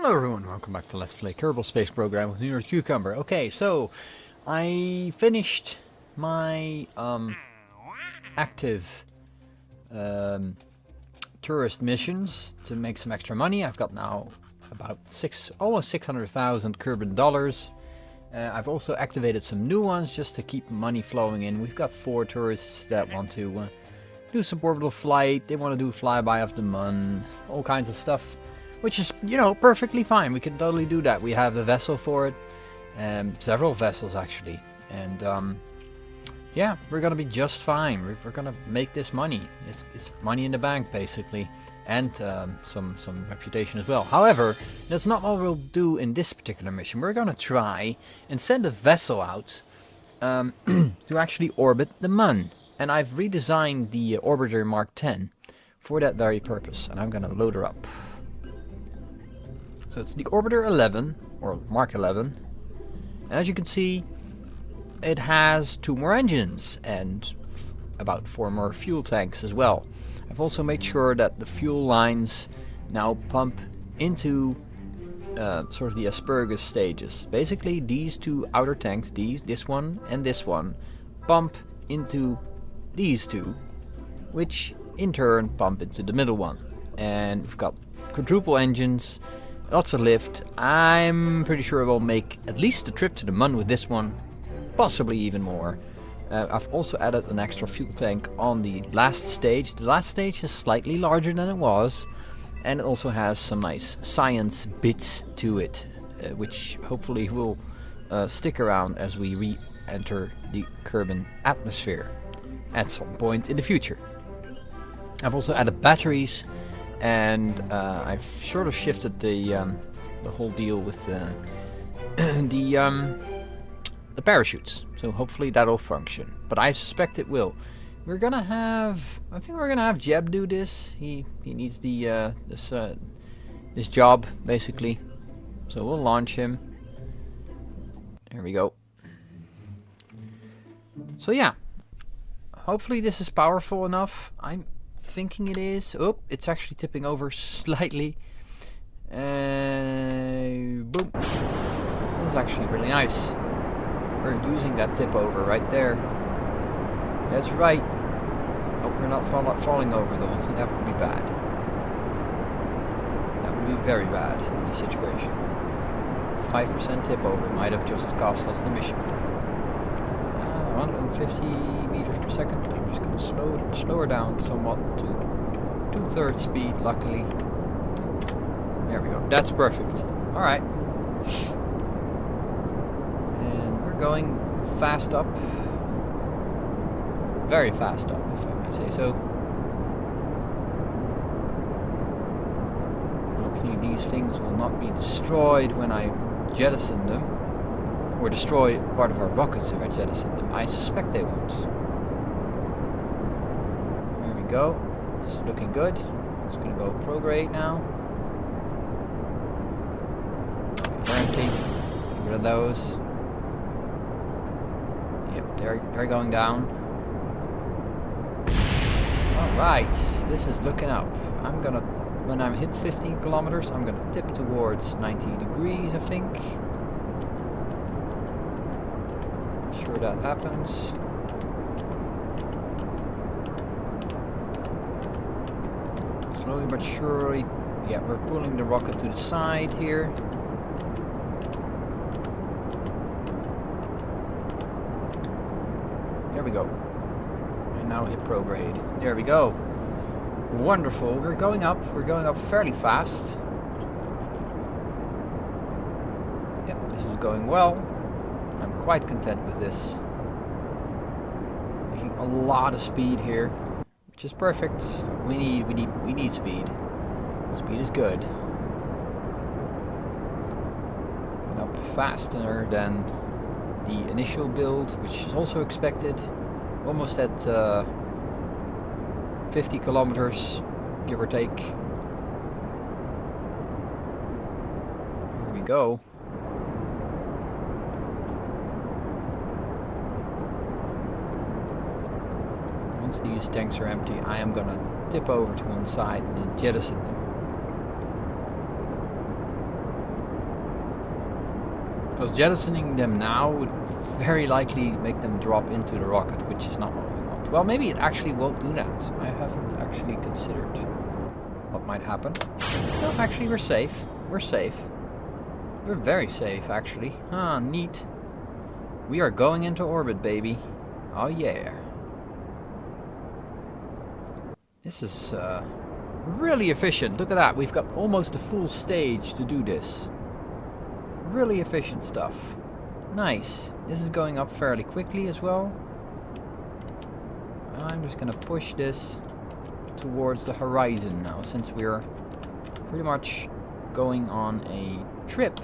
Hello everyone, welcome back to Let's Play Kerbal Space Program with New York Cucumber. Okay, so I finished my active tourist missions to make some extra money. I've got now about almost 600,000 Kerbal dollars. I've also activated some new ones just to keep money flowing in. We've got 4 tourists that want to do suborbital flight. They want to do a flyby of the moon, all kinds of stuff. Which is, you know, perfectly fine. We can totally do that. We have the vessel for it. Several vessels, actually. And, yeah, we're going to be just fine. We're going to make this money. It's money in the bank, basically. And some reputation as well. However, that's not what we'll do in this particular mission. We're going to try and send a vessel out to actually orbit the moon. And I've redesigned the Orbiter Mark 10 for that very purpose. And I'm going to load her up. So it's the Orbiter 11, or Mark 11. And as you can see, it has 2 more engines and about 4 more fuel tanks as well. I've also made sure that the fuel lines now pump into sort of the Aspergus stages. Basically, these 2 outer tanks, this one and this one, pump into these 2, which in turn pump into the middle one. And we've got quadruple engines. Lots of lift. I'm pretty sure we'll make at least the trip to the moon with this one. Possibly even more. I've also added an extra fuel tank on the last stage. The last stage is slightly larger than it was. And it also has some nice science bits to it. Which hopefully will stick around as we re-enter the Kerbin atmosphere. At some point in the future. I've also added batteries. And I've sort of shifted the whole deal with the parachutes. So hopefully that'll function. But I suspect it will. I think we're gonna have Jeb do this. He needs the this job basically. So we'll launch him. There we go. So yeah. Hopefully this is powerful enough. I'm thinking it is. Oh, it's actually tipping over slightly. Boom. This is actually really nice. We're using that tip over right there. That's right. Hope we're not falling over though. That would be bad. That would be very bad in this situation. 5% tip over might have just cost us the mission. 150 meters per second. I'm just going to slow her down somewhat to 2/3 speed, luckily. There we go. That's perfect. Alright. And we're going fast up. Very fast up, if I may say so. Hopefully these things will not be destroyed when I jettison them. Or destroy part of our rockets if I jettison them. I suspect they won't. There we go. This is looking good. It's going to go prograde now. They're empty. Get rid of those. Yep, they're going down. Alright, this is looking up. When I hit 15 kilometers, I'm going to tip towards 90 degrees, I think. Sure that happens. Slowly but surely. Yeah, we're pulling the rocket to the side here. There we go. And now hit prograde. There we go. Wonderful. We're going up. We're going up fairly fast. Yep, this is going well. I'm quite content with this. Making a lot of speed here, which is perfect. We need speed. Speed is good. Going up faster than the initial build, which is also expected. Almost at 50 kilometers, give or take. Here we go. Once these tanks are empty, I am gonna tip over to one side and jettison them. Because jettisoning them now would very likely make them drop into the rocket, which is not what we want. Well, maybe it actually won't do that. I haven't actually considered what might happen. No, actually we're safe. We're safe. We're very safe, actually. Ah, neat. We are going into orbit, baby. Oh yeah. This is really efficient. Look at that. We've got almost a full stage to do this. Really efficient stuff. Nice. This is going up fairly quickly as well. I'm just gonna push this towards the horizon now, since we're pretty much going on a trip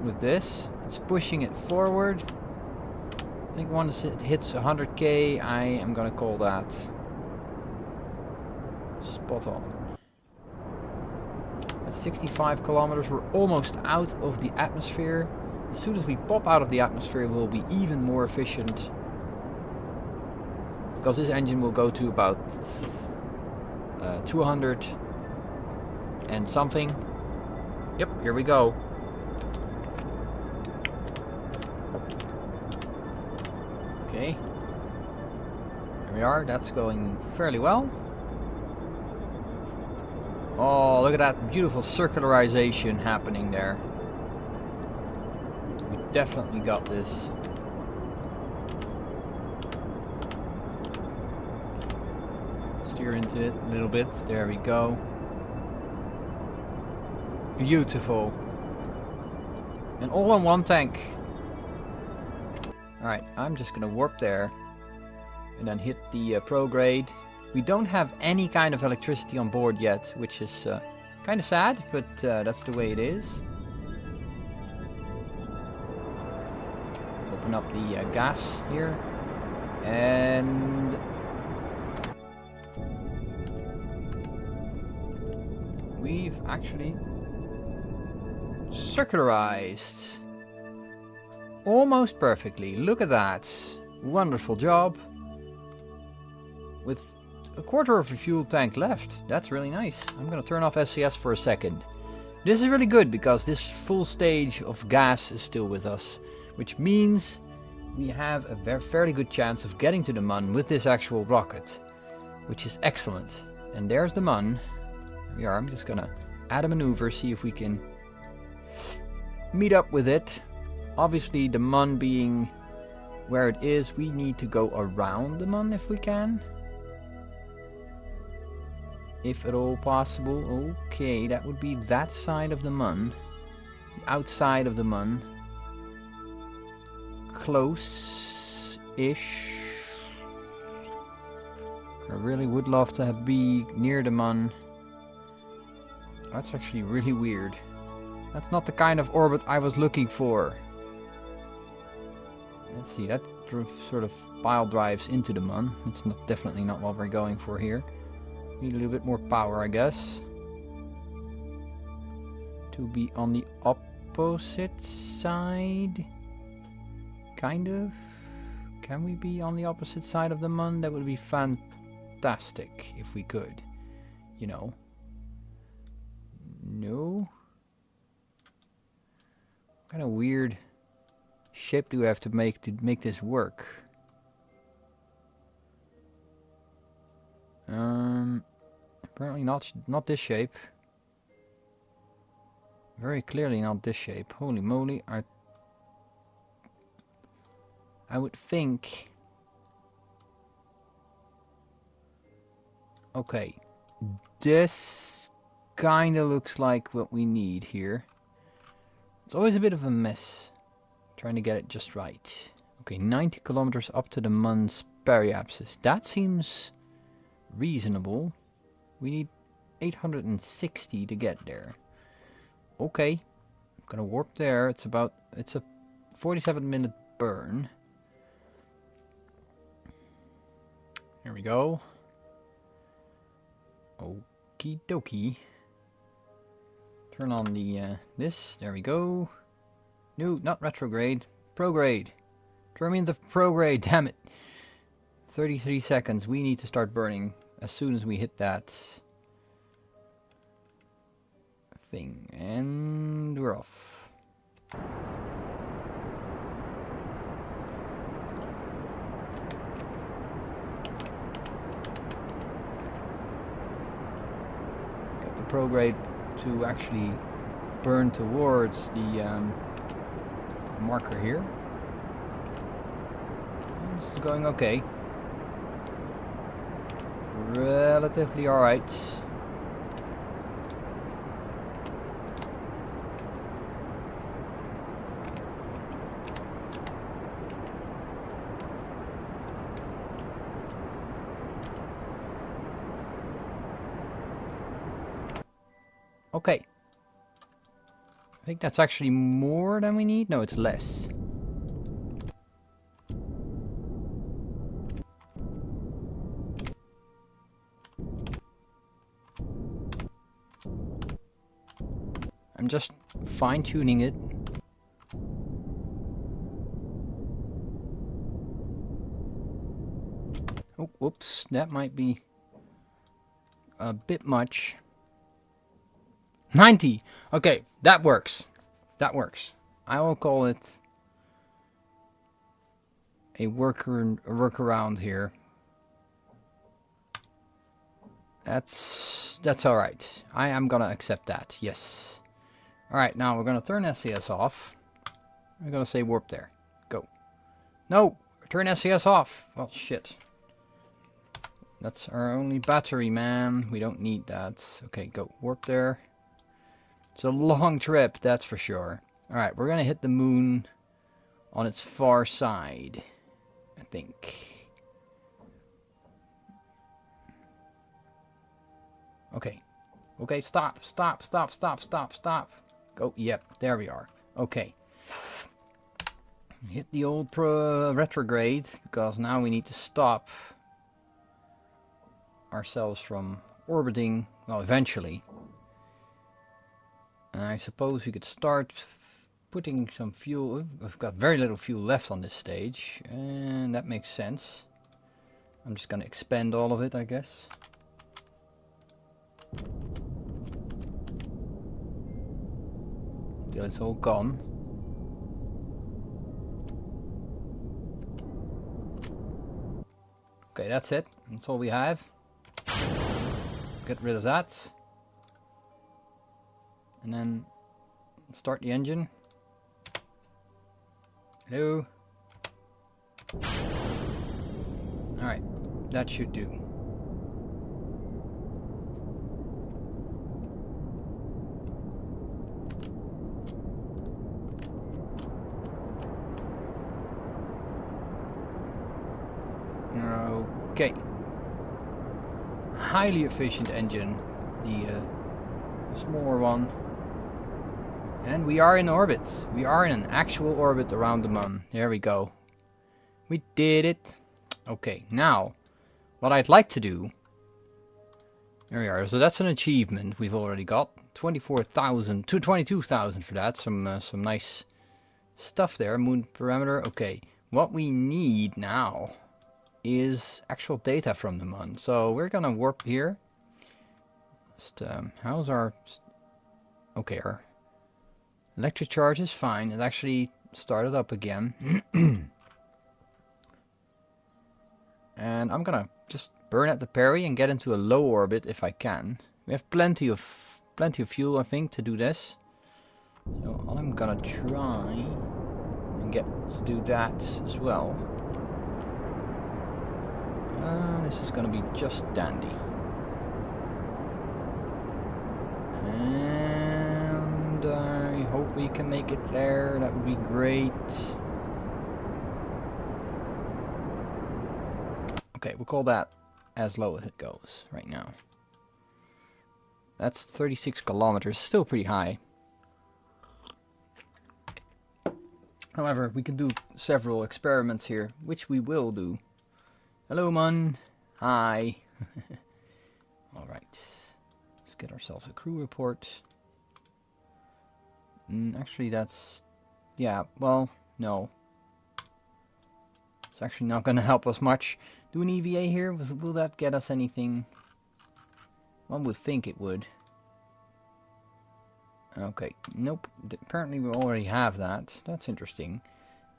with this. It's pushing it forward. I think once it hits 100k, I am gonna call that spot on. At 65 kilometers, we're almost out of the atmosphere. As soon as we pop out of the atmosphere, we'll be even more efficient. Because this engine will go to about 200 and something. Yep, here we go. Okay. There we are. That's going fairly well. Oh, look at that beautiful circularization happening there. We definitely got this. Steer into it a little bit. There we go. Beautiful. And all on one tank. Alright, I'm just gonna warp there. And then hit the prograde. We don't have any kind of electricity on board yet, which is kind of sad, but that's the way it is. Open up the gas here. And we've actually circularized almost perfectly. Look at that. Wonderful job. With a quarter of a fuel tank left. That's really nice. I'm gonna turn off SCS for a second. This is really good because this full stage of gas is still with us, which means we have a fairly good chance of getting to the Mun with this actual rocket, which is excellent. And there's the Mun. Here we are. I'm just gonna add a maneuver, see if we can meet up with it. Obviously, the Mun being where it is, we need to go around the Mun if we can. If at all possible. Okay, that would be that side of the Mun. The outside of the Mun. Close-ish. I really would love to be near the Mun. That's actually really weird. That's not the kind of orbit I was looking for. Let's see, that sort of pile drives into the Mun. It's definitely not what we're going for here. Need a little bit more power, I guess. To be on the opposite side. Kind of. Can we be on the opposite side of the Mun? That would be fantastic if we could. You know. No. What kind of weird shape do we have to make this work? Apparently not this shape. Very clearly not this shape. Holy moly, I would think. Okay, this kinda looks like what we need here. It's always a bit of a mess trying to get it just right. Okay, 90 kilometers up to the Mun's periapsis. That seems reasonable. We need 860 to get there. Okay, I'm gonna warp there. It's a 47-minute burn. Here we go. Okie dokie. Turn on the this. There we go. No, not retrograde. Prograde. Turn me into prograde. Damn it. 33 seconds. We need to start burning as soon as we hit that thing. And we're off. Get the prograde to actually burn towards the marker here. This is going okay. Relatively alright. Okay. I think that's actually more than we need. No, it's less. I'm just fine-tuning it. Oh, whoops. That might be a bit much. 90! Okay, that works. That works. I will call it a workaround here. That's alright. I am gonna accept that, yes. Alright, now we're gonna turn SCS off. I'm gonna say warp there. Go. No! Turn SCS off! Well, shit. That's our only battery, man. We don't need that. Okay, go. Warp there. It's a long trip, that's for sure. Alright, we're gonna hit the moon on its far side, I think. Okay. Okay, stop. Go, yep, there we are. Okay. Hit the old retrograde, because now we need to stop ourselves from orbiting, well, eventually. And I suppose we could start putting some fuel. We've got very little fuel left on this stage, and that makes sense. I'm just going to expend all of it, I guess. Till it's all gone. Okay, that's it. That's all we have. Get rid of that. And then start the engine. Hello. Alright, that should do. Okay. Highly efficient engine. The smaller one. And we are in orbit. We are in an actual orbit around the moon. There we go. We did it. Okay, now, what I'd like to do... There we are. So that's an achievement we've already got. 24,000 to 22,000 for that. Some nice stuff there. Moon parameter. Okay, what we need now is actual data from the moon. So we're gonna warp here. Just, how's our... Okay, our electric charge is fine. It actually started up again. And I'm gonna just burn at the Perry and get into a low orbit if I can. We have plenty of fuel, I think, to do this. So I'm gonna try and get to do that as well. This is gonna be just dandy. And I hope we can make it there. That would be great. Okay, we'll call that as low as it goes right now. That's 36 kilometers, still pretty high. However, we can do several experiments here, which we will do. Hello, Mun. Hi. Alright. Let's get ourselves a crew report. Actually, that's... Yeah, well, no. It's actually not going to help us much. Do an EVA here? Will that get us anything? One would think it would. Okay, nope. Apparently we already have that. That's interesting.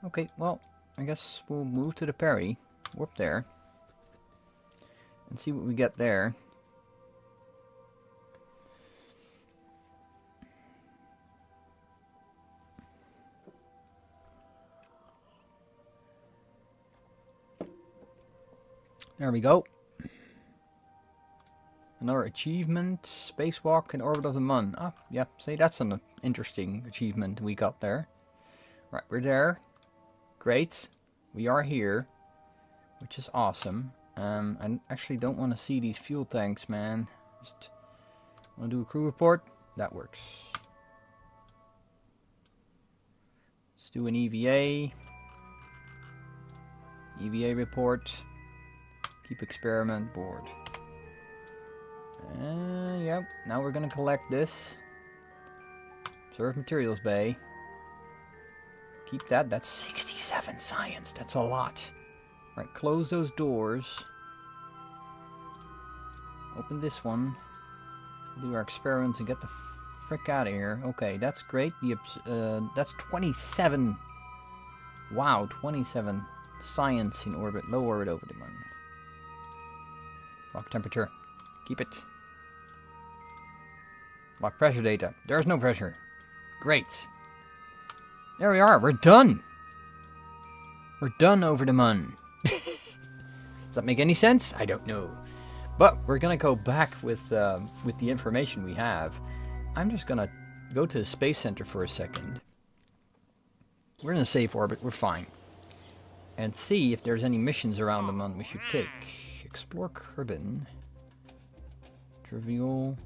Okay, well, I guess we'll move to the Perry. Warp there. And see what we get there. There we go. Another achievement. Spacewalk in orbit of the Mun. Ah, yeah, see, that's an interesting achievement we got there. Right, we're there. Great. We are here. Which is awesome. I actually don't want to see these fuel tanks, man. Just want to do a crew report. That works. Let's do an EVA. EVA report. Keep experiment board. Yep. Now we're gonna collect this. Observe materials bay. Keep that. That's 67 science. That's a lot. Right. Close those doors. Open this one. Do our experiments and get the frick out of here. Okay, that's great. That's 27. Wow, 27 science in orbit. Low orbit over the Mun. Lock temperature. Keep it. Lock pressure data. There's no pressure. Great. There we are. We're done. We're done over the Mun. Does that make any sense? I don't know. But we're gonna go back with the information we have. I'm just gonna go to the Space Center for a second. We're in a safe orbit. We're fine. And see if there's any missions around the Mun we should take. Explore Kerbin. Trivial.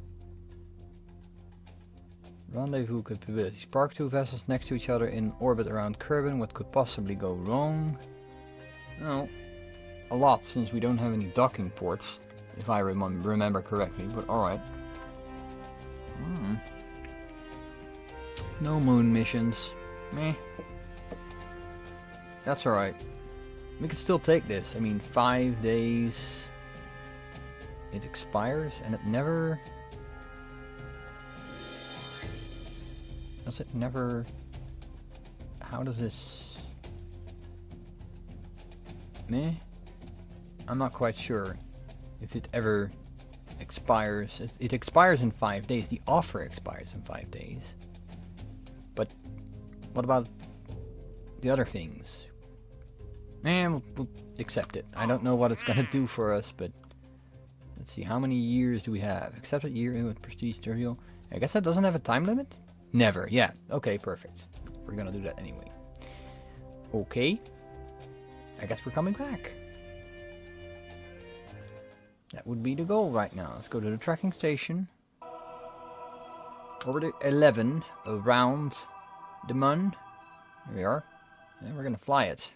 Rendezvous capabilities. Park two vessels next to each other in orbit around Kerbin. What could possibly go wrong? Well, a lot, since we don't have any docking ports, if I remember correctly, but alright. No moon missions. Meh. That's alright. We can still take this. I mean, 5 days. It expires and it never... Does it never... How does this... Meh? I'm not quite sure if it ever expires. It expires in 5 days. The offer expires in 5 days. But what about the other things? We'll accept it. I don't know what it's going to do for us, but let's see. How many years do we have? Accepted year in with prestige trivial. I guess that doesn't have a time limit? Never. Yeah. Okay, perfect. We're going to do that anyway. Okay. I guess we're coming back. That would be the goal right now. Let's go to the tracking station. Orbit 11 around the Mun. Here we are. And we're going to fly it.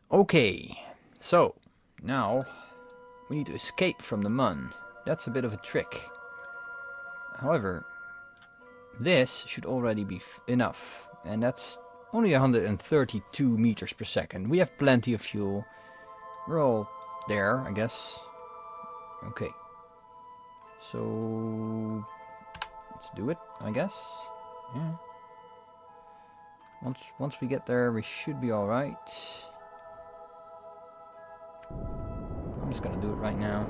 Okay, so now we need to escape from the Mun. That's a bit of a trick. However, this should already be enough, and that's only 132 meters per second. We have plenty of fuel. We're all there, I guess. Okay, so let's do it, I guess. Yeah. Once we get there, we should be all right. I'm just gonna do it right now.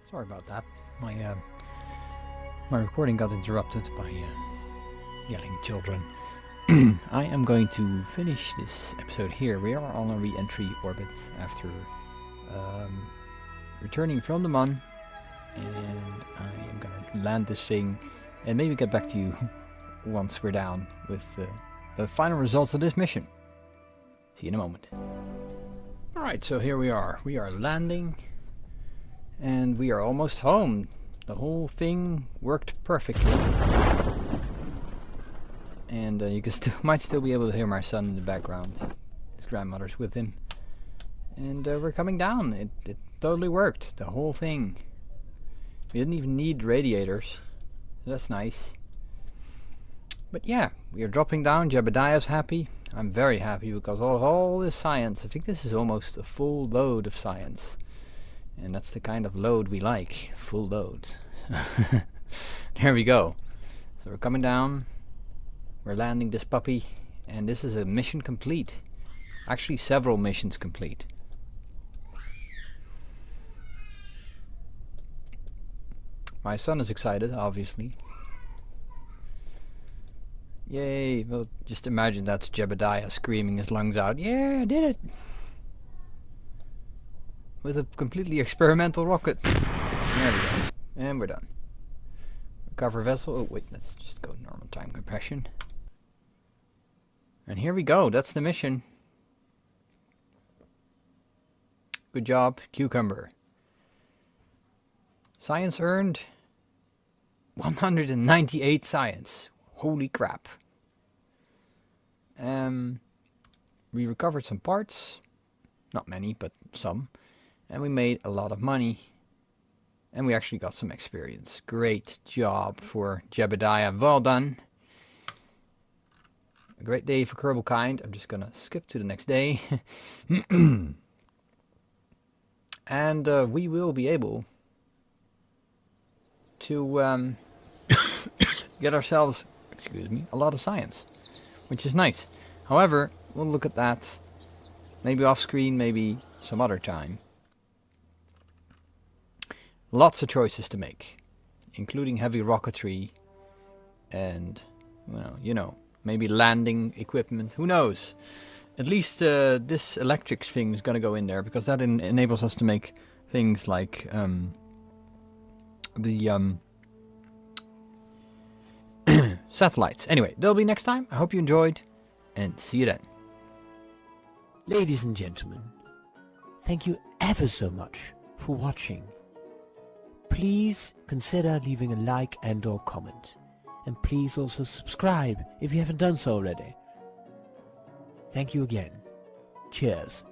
Sorry about that. My recording got interrupted by yelling children. I am going to finish this episode here. We are on a re-entry orbit after returning from the Mun, and I am going to land this thing and maybe get back to you once we're down with the final results of this mission. See you in a moment. Alright, so here we are. We are landing, and we are almost home. The whole thing worked perfectly. And you can might still be able to hear my son in the background. His grandmother's with him. And we're coming down. It totally worked. The whole thing. We didn't even need radiators. That's nice. But yeah, we are dropping down. Jebediah's happy. I'm very happy because of all this science. I think this is almost a full load of science. And that's the kind of load we like. Full loads. There we go. So we're coming down. We're landing this puppy. And this is a mission complete. Actually, several missions complete. My son is excited, obviously. Yay! Well, just imagine that's Jebediah screaming his lungs out. Yeah, I did it! With a completely experimental rocket. There we go. And we're done. Recover vessel. Oh, wait, let's just go normal time compression. And here we go. That's the mission. Good job, Cucumber. Science earned 198 science. Holy crap. We recovered some parts. Not many, but some. And we made a lot of money. And we actually got some experience. Great job for Jebediah. Well done. A great day for Kerbal Kind. I'm just gonna skip to the next day. And we will be able to get ourselves, a lot of science, which is nice. However, we'll look at that maybe off screen, maybe some other time. Lots of choices to make, including heavy rocketry and, well, you know, maybe landing equipment. Who knows? At least this electrics thing is going to go in there because that enables us to make things like the satellites. Anyway, that'll be next time. I hope you enjoyed, and see you then. Ladies and gentlemen, thank you ever so much for watching. Please consider leaving a like and or comment. And please also subscribe if you haven't done so already. Thank you again. Cheers.